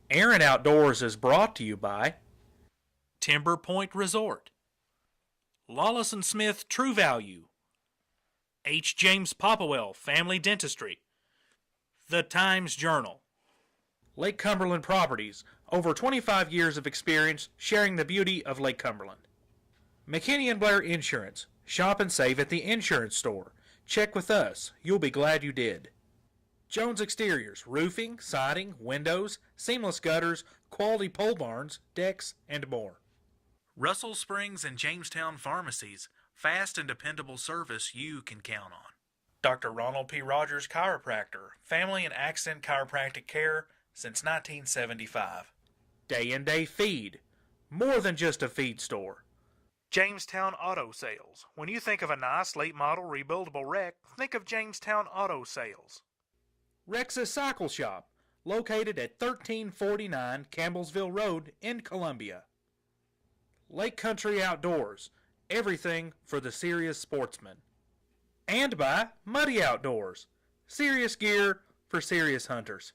Aaron Outdoors is brought to you by Timber Point Resort, Lawless & Smith True Value, H. James Popplewell Family Dentistry, The Times Journal, Lake Cumberland Properties, over 25 years of experience sharing the beauty of Lake Cumberland. McKinney & Blair Insurance, shop and save at the insurance store. Check with us, you'll be glad you did. Jones Exteriors, roofing, siding, windows, seamless gutters, quality pole barns, decks, and more. Russell Springs and Jamestown Pharmacies, fast and dependable service you can count on. Dr. Ronald P. Rogers Chiropractor, family and accident chiropractic care since 1975. Day and Day Feed, more than just a feed store. Jamestown Auto Sales. When you think of a nice late model rebuildable wreck, think of Jamestown Auto Sales. Rex's Cycle Shop, located at 1349 Campbellsville Road in Columbia. Lake Country Outdoors, everything for the serious sportsman. And by Muddy Outdoors, serious gear for serious hunters.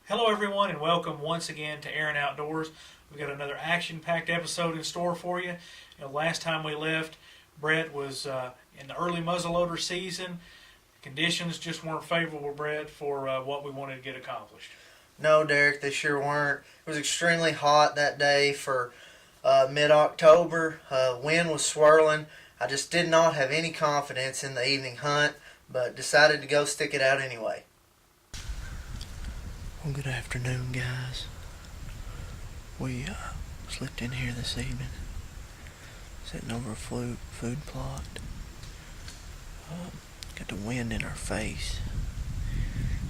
Hello everyone and welcome once again to Aaron Outdoors. We've got another action-packed episode in store for you. Last time we left, Brett was in the early muzzleloader season. Conditions just weren't favorable, Brett, for what we wanted to get accomplished. No, Derek, they sure weren't. It was extremely hot that day for mid-October. Wind was swirling. I just did not have any confidence in the evening hunt, but decided to go stick it out anyway. Well, good afternoon, guys. We slipped in here this evening, sitting over a food plot. Got the wind in our face.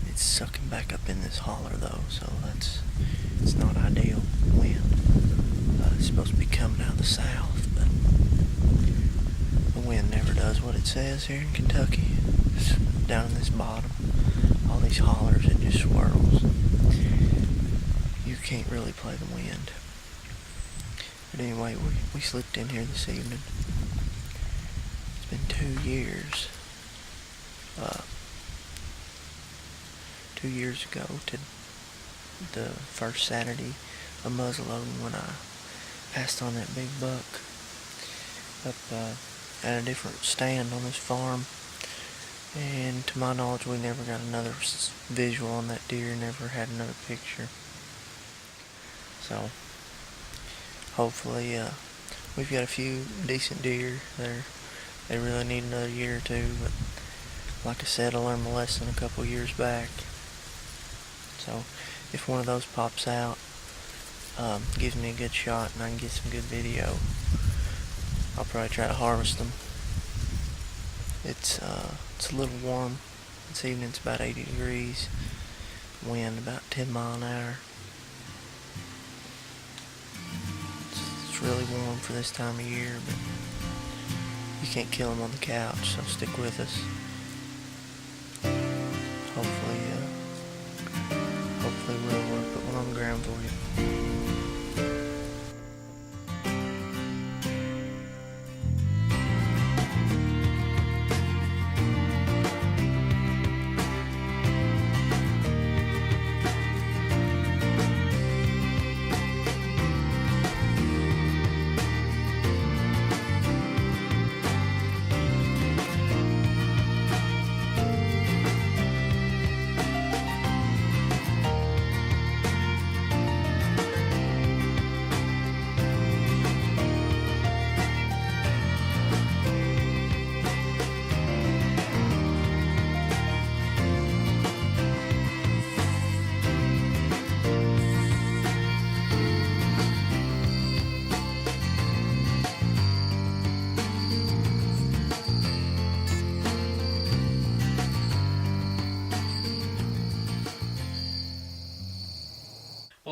It's sucking back up in this holler though, so it's not ideal wind. It's supposed to be coming out of the south, but the wind never does what it says here in Kentucky. It's down in this bottom, all these hollers, it just swirls. You can't really play the wind. But anyway, we slipped in here this evening. It's been 2 years. 2 years ago to the first Saturday of muzzleloading when I passed on that big buck up at a different stand on this farm. And to my knowledge, we never got another visual on that deer, never had another picture. So, hopefully, we've got a few decent deer. They really need another year or two, but like I said, I learned my lesson a couple years back. So, if one of those pops out, gives me a good shot and I can get some good video, I'll probably try to harvest them. It's a little warm. This evening it's about 80 degrees. Wind about 10 miles an hour. It's really warm for this time of year, but you can't kill them on the couch, so stick with us. Hopefully we'll put one on the ground for you.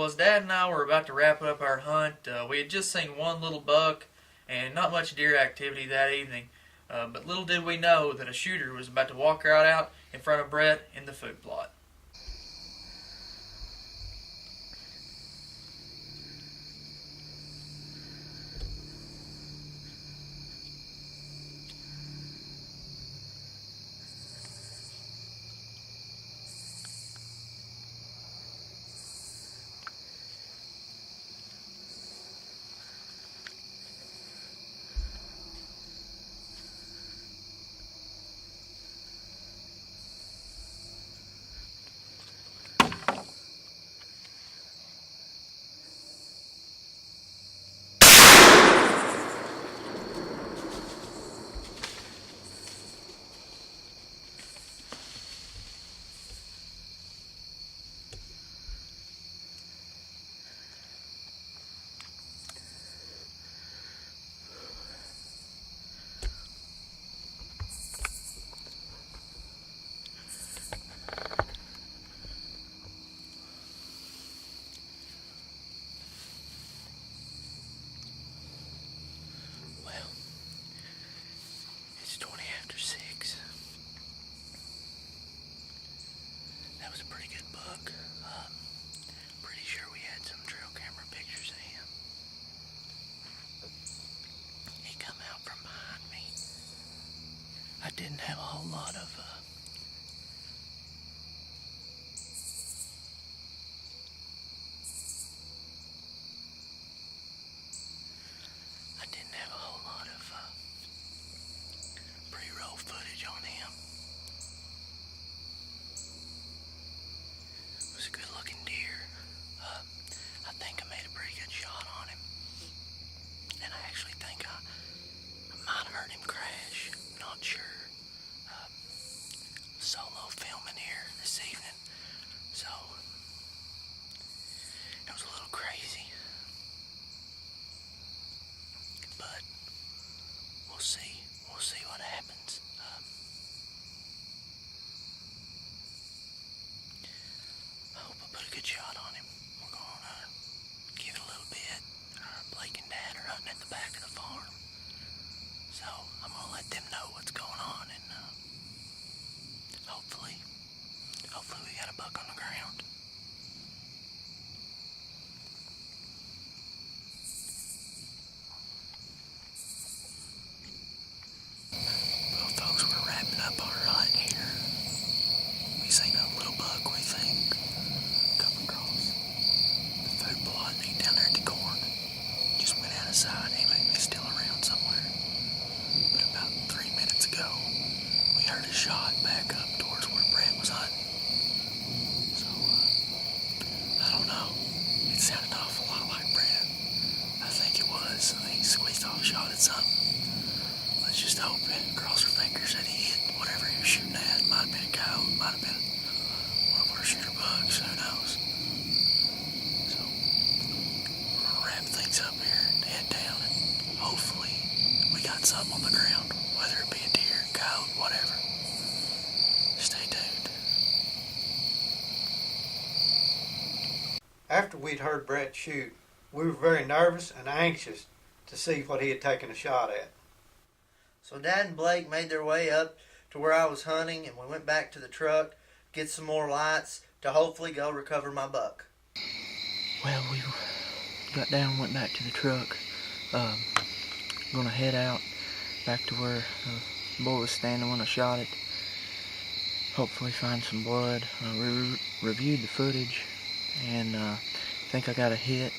Well, as Dad and I were about to wrap up our hunt, we had just seen one little buck and not much deer activity that evening. But little did we know that a shooter was about to walk right out in front of Brett in the food plot. It's 20 after 6. That was a pretty good buck. Pretty sure we had some trail camera pictures of him. He come out from behind me. I didn't have a whole lot of pre-roll footage on him. It was a good looking deer. I think I made a pretty good shot on him. And I actually think I might have heard him crash. Not sure. Solo filming here this evening. So, it was a little crazy. But, we'll see. We'll see what happens. I hope I put a good shot on him. We're gonna give it a little bit. Blake and Dad are hunting at the back of the farm. So I'm gonna let them know what's going on, and hopefully we got a buck on the ground. Well, folks, we're wrapping up our hunt here. We seen a little buck, we think, come across the food plot, and he down there at the corn. Just went out of sight. He may be still around somewhere. But about 3 minutes ago, we heard a shot back up towards where Brett was hunting. So, I don't know. It sounded an awful lot like Brett. I think it was. I think he squeezed off a shot at something. Let's just hope and cross our fingers that he hit whatever he was shooting at. Might have been a coyote, might have been one of our shooter bugs, who knows. So, we're gonna wrap things up here and head down, and hopefully we got something on the ground, whether it be a deer, coyote, whatever. Stay tuned. After we'd heard Brett shoot, we were very nervous and anxious to see what he had taken a shot at. So Dad and Blake made their way up to where I was hunting, and we went back to the truck, get some more lights to hopefully go recover my buck. Well, we got down, went back to the truck. Gonna head out back to where the boy was standing when I shot it. Hopefully find some blood. Reviewed the footage, and think I got a hit,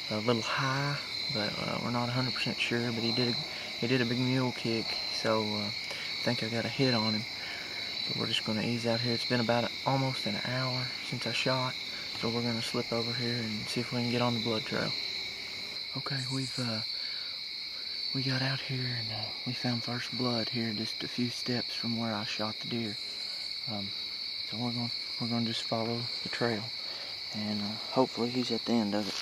a little high, but we're not 100% sure. But he did a big mule kick, so think I got a hit on him. But we're just gonna ease out here. It's been about almost an hour since I shot, so we're gonna slip over here and see if we can get on the blood trail. Okay, we got out here and we found first blood here, just a few steps from where I shot the deer. So we're gonna just follow the trail, and hopefully he's at the end of it.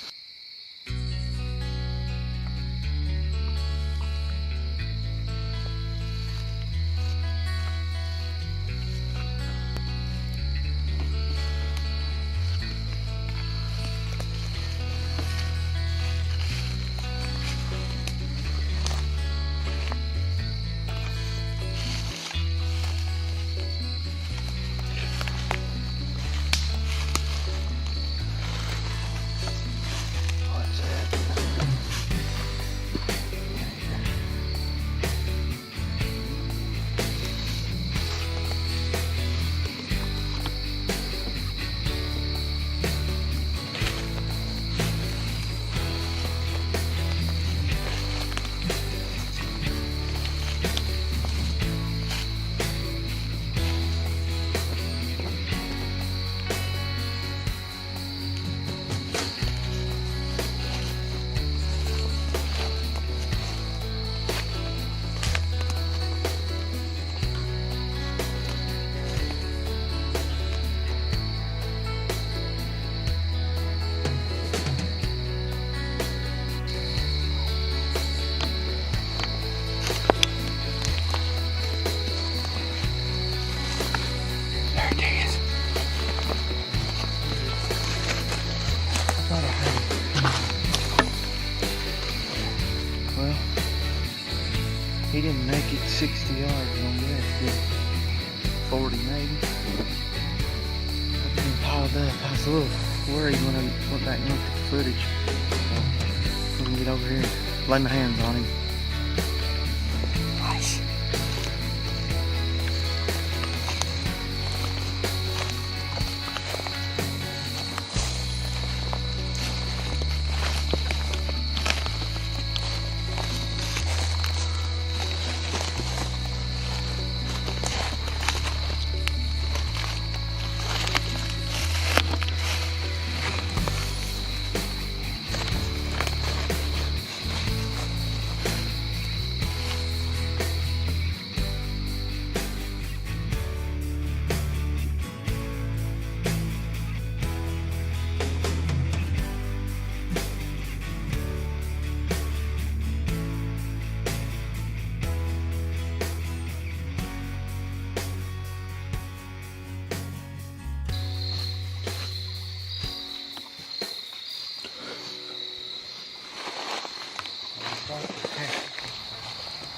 Well, he didn't make it 60 yards on that, did he? 40 maybe. I've been piled up. I was a little worried when I went back and looked at the footage. I'm gonna get over here and lay my hands on him. Nice.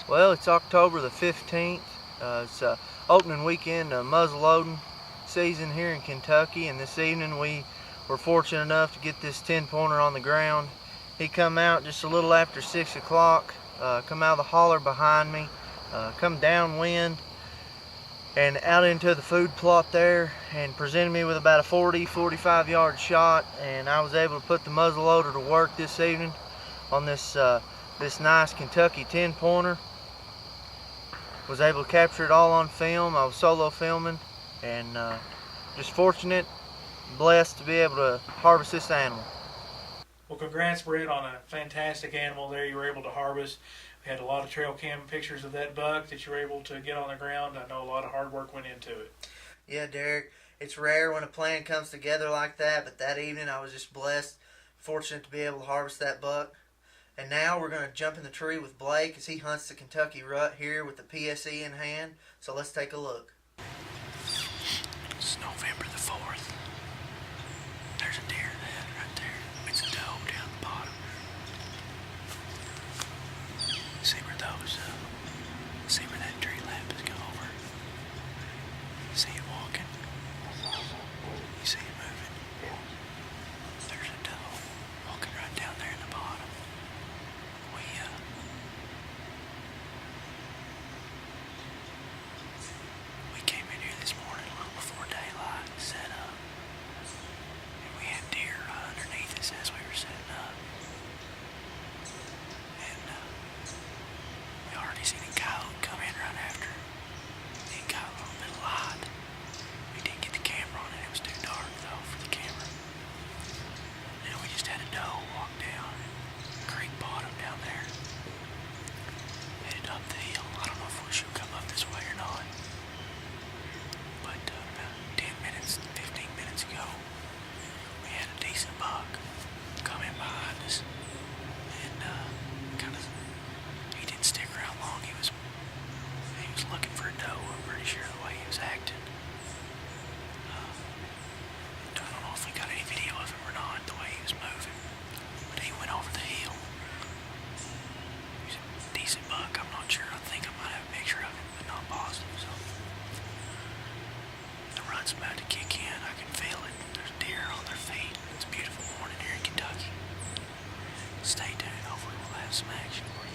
Well, it's October the 15th. It's opening weekend of muzzleloading season here in Kentucky, and this evening we were fortunate enough to get this 10-pointer on the ground. He come out just a little after 6 o'clock, come out of the holler behind me, come downwind and out into the food plot there, and presented me with about a 40-45 yard shot, and I was able to put the muzzleloader to work this evening on this nice Kentucky 10-pointer. Was able to capture it all on film. I was solo filming, and just fortunate, blessed to be able to harvest this animal. Well, congrats, Brett, on a fantastic animal there you were able to harvest. We had a lot of trail cam pictures of that buck that you were able to get on the ground. I know a lot of hard work went into it. Yeah, Derek, it's rare when a plan comes together like that, but that evening I was just blessed, fortunate to be able to harvest that buck. And now we're going to jump in the tree with Blake as he hunts the Kentucky rut here with the PSE in hand. So let's take a look. It's November the 4th. There's a deer right there. It's a doe down the bottom. See where those, see where that tree lamp is go over? See it walking? You see it moving? There's a doe walking right down there in the bottom. We came in here this morning a little before daylight, set up, and we had deer right underneath us as we were setting up. And we already seen a coyote come in right after. It got a little bit of light. We didn't get the camera on it. It was too dark though for the camera. And we just had a doe walk down creek bottom down there, headed up the hill. I don't know if we should come up this way or not, but about 10 minutes, 15 minutes ago, we had a decent buck come in behind us, and he didn't stick around long. He was looking for a doe. I'm pretty sure the way he was acting. I don't know if we got any video of him or not, the way he was moving, but he went over the hill. He was a decent buck. I'm not sure. I think I might have a picture of him, but not positive. So the rut's about to kick in. I can feel it. There's deer on their feet. It's a beautiful morning here in Kentucky. Stay tuned. Hopefully we'll have some action for you.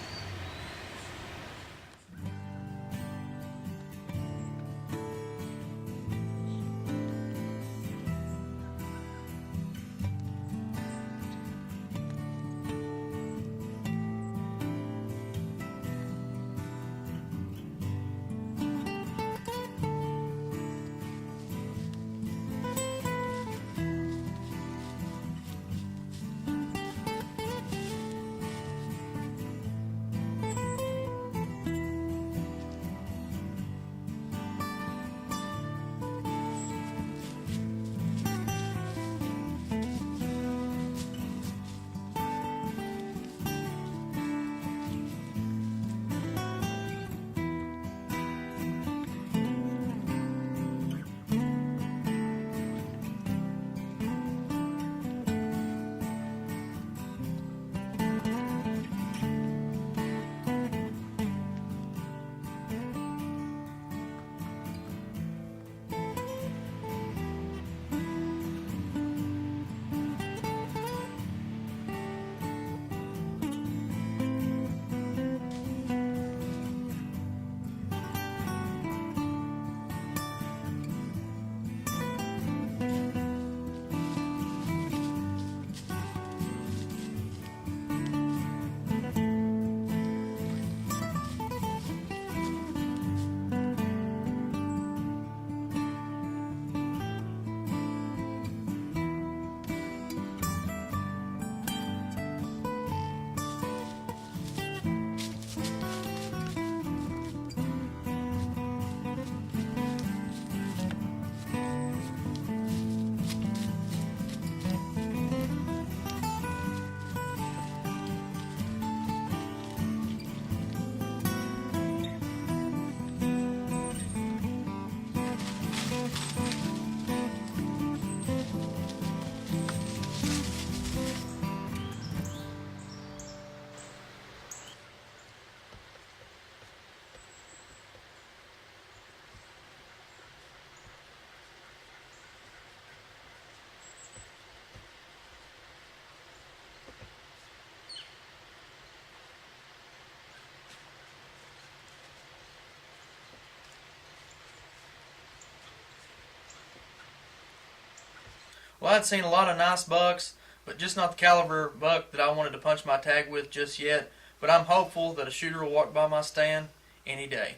Well, I'd seen a lot of nice bucks, but just not the caliber buck that I wanted to punch my tag with just yet. But I'm hopeful that a shooter will walk by my stand any day.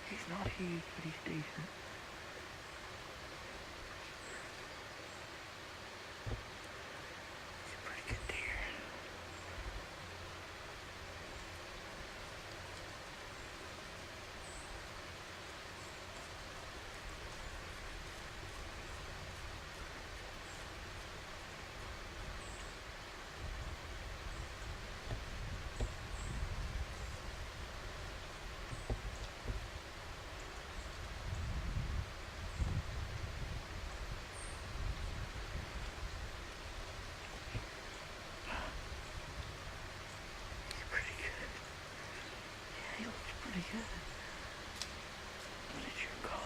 He's not huge, but he's decent. He's a pretty good deer. Pretty good. But it's your call.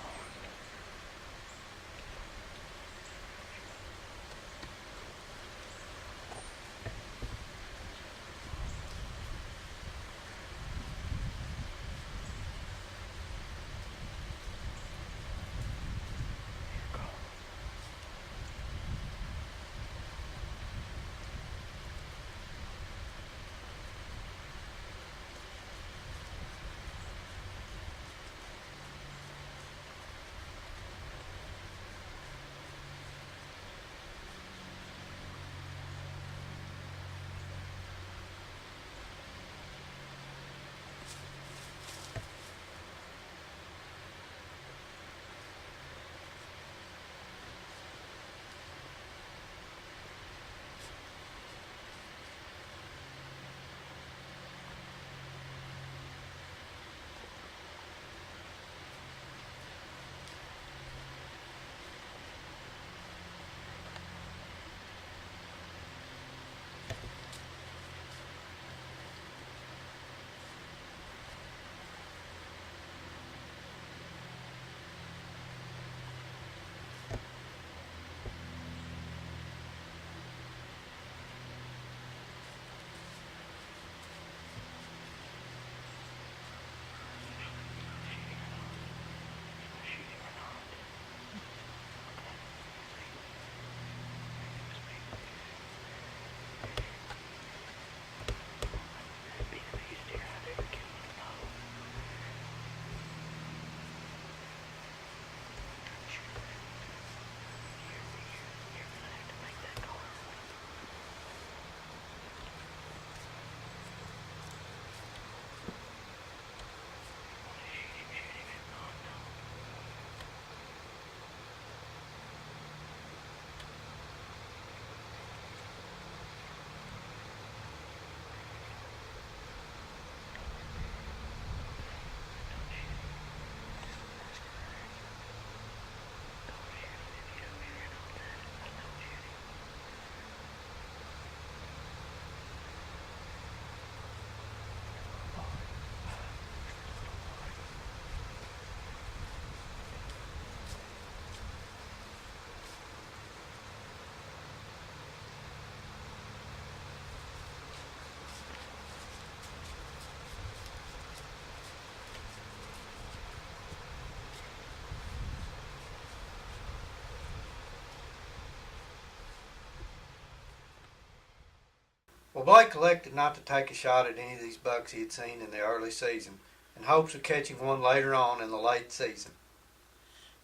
Well, Blake elected not to take a shot at any of these bucks he had seen in the early season, in hopes of catching one later on in the late season.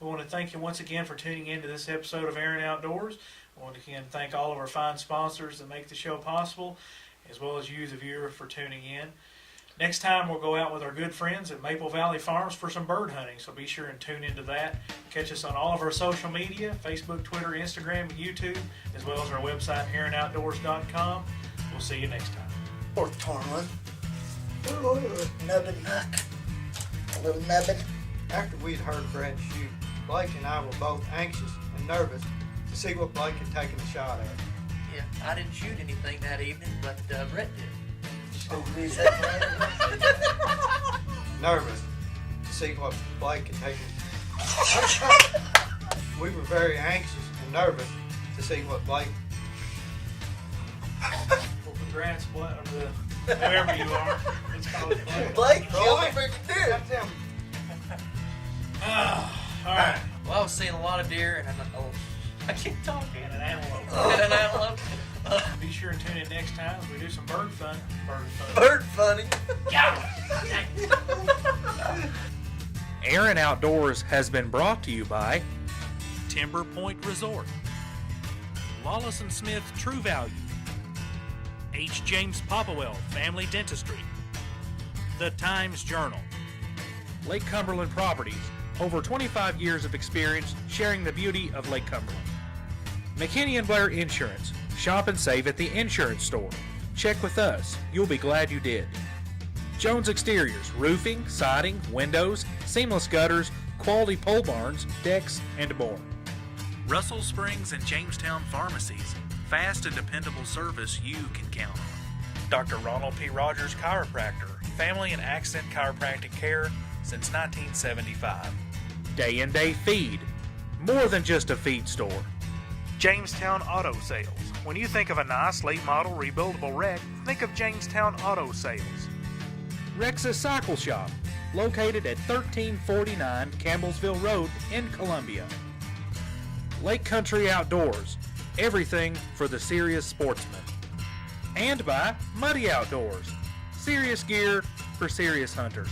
We want to thank you once again for tuning in to this episode of Aaron Outdoors. We want to again thank all of our fine sponsors that make the show possible, as well as you, the viewer, for tuning in. Next time, we'll go out with our good friends at Maple Valley Farms for some bird hunting, so be sure and tune into that. Catch us on all of our social media, Facebook, Twitter, Instagram, and YouTube, as well as our website, AaronOutdoors.com. We'll see you next time. Fourth torn one. Ooh, nubbin muck. A little nubbin. After we'd heard Brett shoot, Blake and I were both anxious and nervous to see what Blake had taken a shot at. Yeah, I didn't shoot anything that evening, but Brett did. Nervous to see what Blake had taken. We were very anxious and nervous to see what Blake. Well, congrats, whoever you are. Let's call it Blake. Blake, kill me for deer. That's him. All right. Well, I was seeing a lot of deer, and I can't talk. And an antelope. And an antelope. Be sure and tune in next time as we do some bird fun. Bird funny. Aaron Outdoors has been brought to you by Timber Point Resort, Lawless & Smith True Value, H. James Popplewell Family Dentistry, The Times Journal, Lake Cumberland Properties, over 25 years of experience sharing the beauty of Lake Cumberland. McKinney & Blair Insurance. Shop and save at the insurance store. Check with us. You'll be glad you did. Jones Exteriors. Roofing, siding, windows, seamless gutters, quality pole barns, decks, and more. Russell Springs and Jamestown Pharmacies. Fast and dependable service you can count on. Dr. Ronald P. Rogers Chiropractor. Family and accident chiropractic care since 1975. Day and Day Feed. More than just a feed store. Jamestown Auto Sales. When you think of a nice late model rebuildable wreck, think of Jamestown Auto Sales. Rex's Cycle Shop, located at 1349 Campbellsville Road in Columbia. Lake Country Outdoors, everything for the serious sportsman. And by Muddy Outdoors, serious gear for serious hunters.